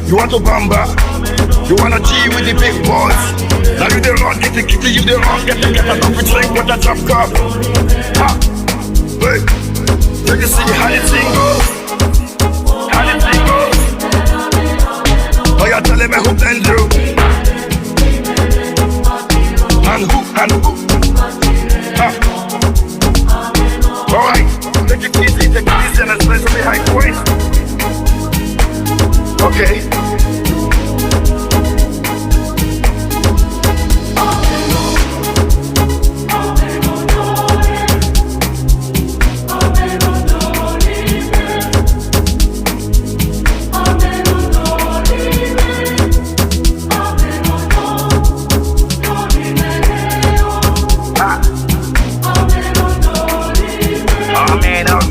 You want to bamba? You wanna G with the big boys? Now you the run, get the kitty, you the run, get a coffee drink with a drop cup. Ha! Hey! Let me see how the thing goes. How the thing goes. Oh, you're telling me who blend you? And who? Ha! Alright, take it easy and especially high point. Okay.